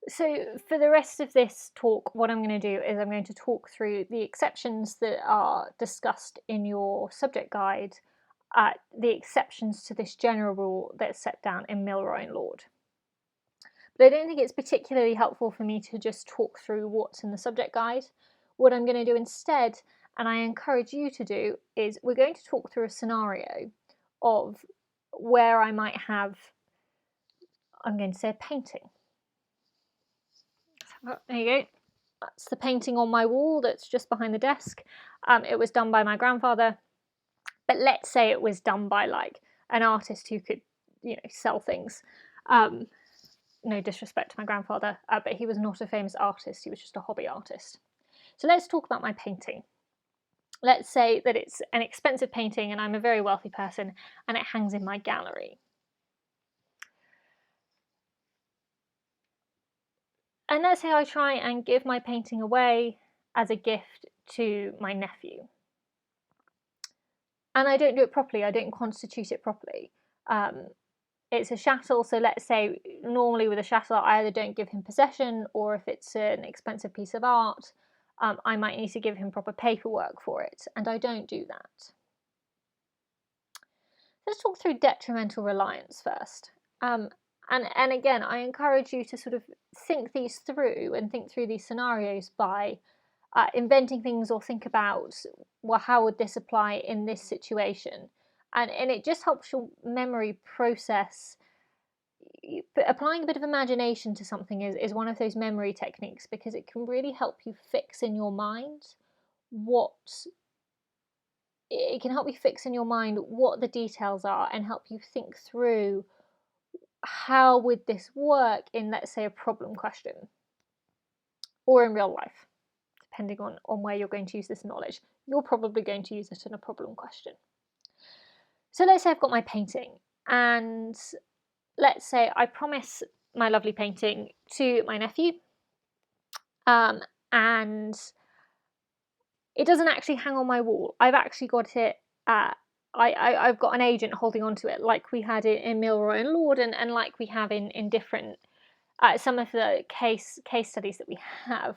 So for the rest of this talk, what I'm going to do is I'm going to talk through the exceptions that are discussed in your subject guide, the exceptions to this general rule that's set down in Milroy and Lord. But I don't think it's particularly helpful for me to just talk through what's in the subject guide. What I'm going to do instead, and I encourage you to do, is we're going to talk through a scenario of where I might have, I'm going to say, a painting. There you go. That's the painting on my wall that's just behind the desk. It was done by my grandfather, but let's say it was done by like an artist who could, sell things. No disrespect to my grandfather, but he was not a famous artist. He was just a hobby artist. So let's talk about my painting. Let's say that it's an expensive painting and I'm a very wealthy person and it hangs in my gallery. And let's say I try and give my painting away as a gift to my nephew. And I don't do it properly, I don't constitute it properly. It's a chattel, so let's say normally with a chattel I either don't give him possession, or if it's an expensive piece of art, I might need to give him proper paperwork for it, and I don't do that. Let's talk through detrimental reliance first. And again, I encourage you to sort of think these through and think through these scenarios by inventing things, or think about, well, how would this apply in this situation? And it just helps your memory process. Applying a bit of imagination to something is one of those memory techniques, because it can really help you fix in your mind what the details are, and help you think through how would this work in, let's say, a problem question, or in real life, depending on where you're going to use this knowledge. You're probably going to use it in a problem question. So let's say I've got my painting, and let's say I promise my lovely painting to my nephew, and it doesn't actually hang on my wall. I've actually got it, I've got an agent holding on to it, like we had it in Milroy and Lord, and like we have in different, some of the case studies that we have.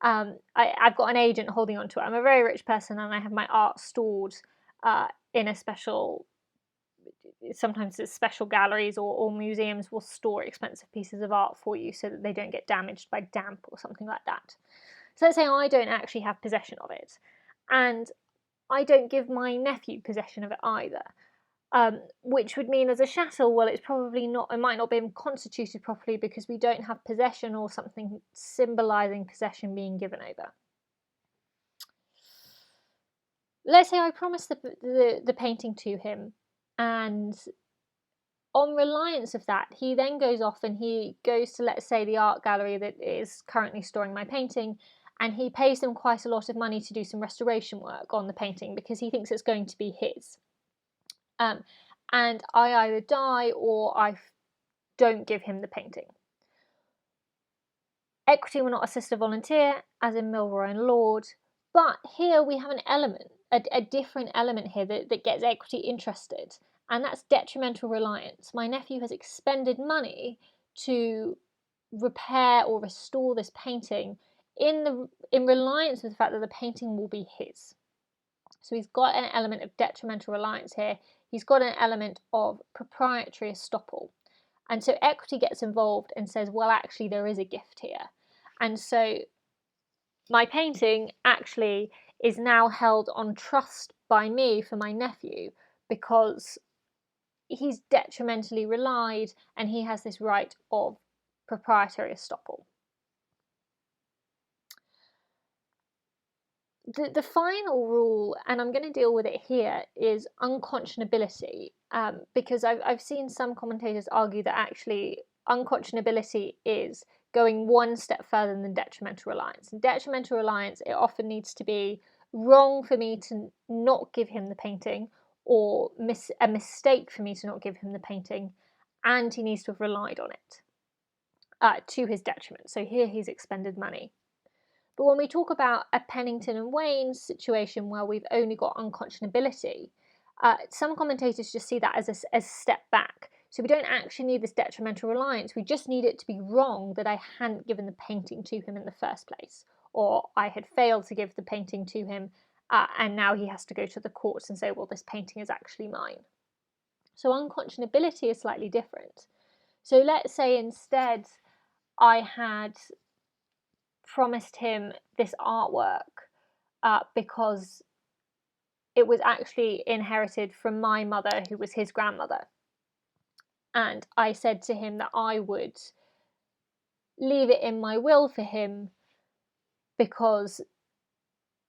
I've got an agent holding on to it. I'm a very rich person and I have my art stored in a special, sometimes it's special galleries or museums will store expensive pieces of art for you so that they don't get damaged by damp or something like that. So let's say I don't actually have possession of it, and I don't give my nephew possession of it either, which would mean as a chattel, well, it's probably not, it might not be constituted properly because we don't have possession or something symbolising possession being given over. Let's say I promise the painting to him, and on reliance of that, he then goes off and he goes to, let's say, the art gallery that is currently storing my painting, and he pays them quite a lot of money to do some restoration work on the painting because he thinks it's going to be his. And I either die or I don't give him the painting. Equity will not assist a volunteer, as in Milroy and Lord, but here we have an element, a different element here that gets equity interested, and that's detrimental reliance. My nephew has expended money to repair or restore this painting in reliance of the fact that the painting will be his. So he's got an element of detrimental reliance here. He's got an element of proprietary estoppel. And so equity gets involved and says, well, actually, there is a gift here. And so my painting actually is now held on trust by me for my nephew because he's detrimentally relied and he has this right of proprietary estoppel. The final rule, and I'm going to deal with it here, is unconscionability, because I've seen some commentators argue that actually unconscionability is going one step further than detrimental reliance. In detrimental reliance, it often needs to be wrong for me to not give him the painting, or a mistake for me to not give him the painting, and he needs to have relied on it to his detriment. So here he's expended money. But when we talk about a Pennington and Wayne situation where we've only got unconscionability, some commentators just see that as a step back. So we don't actually need this detrimental reliance. We just need it to be wrong that I hadn't given the painting to him in the first place, or I had failed to give the painting to him, and now he has to go to the courts and say, well, this painting is actually mine. So unconscionability is slightly different. So let's say instead I had promised him this artwork because it was actually inherited from my mother, who was his grandmother. And I said to him that I would leave it in my will for him because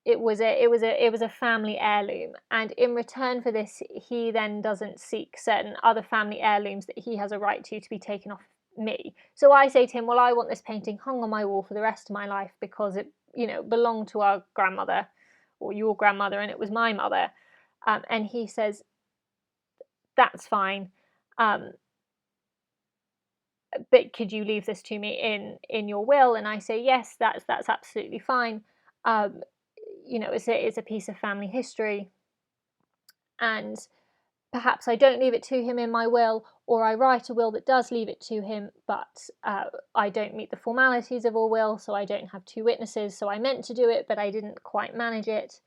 it was a family heirloom, and in return for this, he then doesn't seek certain other family heirlooms that he has a right to be taken off me. So I say to him, well, I want this painting hung on my wall for the rest of my life because it, belonged to our grandmother or your grandmother, and it was my mother. And he says, that's fine. But could you leave this to me in your will? And I say, yes, that's absolutely fine. It's a piece of family history, and perhaps I don't leave it to him in my will, or I write a will that does leave it to him, but I don't meet the formalities of a will, so I don't have two witnesses. So I meant to do it, but I didn't quite manage it.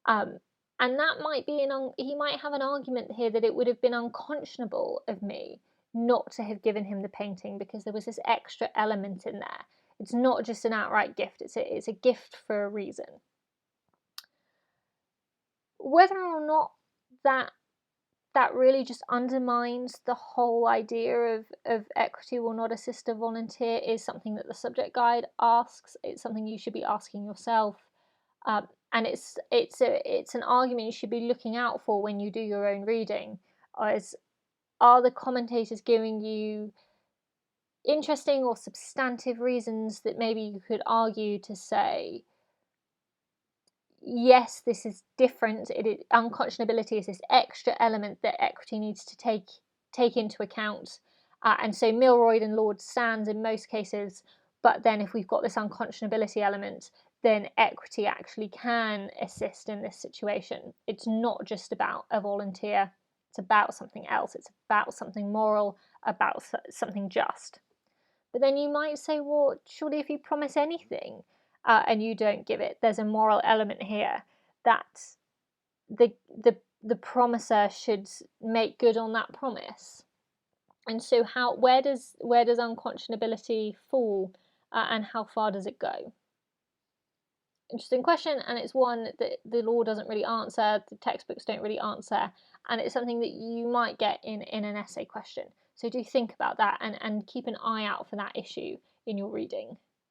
And that might be he might have an argument here that it would have been unconscionable of me not to have given him the painting because there was this extra element in there. It's not just an outright gift, it's a gift for a reason. Whether or not that really just undermines the whole idea of equity will not assist a volunteer is something that the subject guide asks. It's something you should be asking yourself. And it's an argument you should be looking out for when you do your own reading. Are the commentators giving you interesting or substantive reasons that maybe you could argue to say, yes, this is different. Unconscionability is this extra element that equity needs to take into account, and so Milroyd and Lord stands in most cases. But then, if we've got this unconscionability element, then equity actually can assist in this situation. It's not just about a volunteer. It's about something else. It's about something moral, about something just. But then you might say, well, surely if you promise anything and you don't give it, there's a moral element here that the promiser should make good on that promise. And so where does unconscionability fall, and how far does it go? Interesting question, and it's one that the law doesn't really answer, the textbooks don't really answer, and it's something that you might get in an essay question. So do think about that and keep an eye out for that issue in your reading.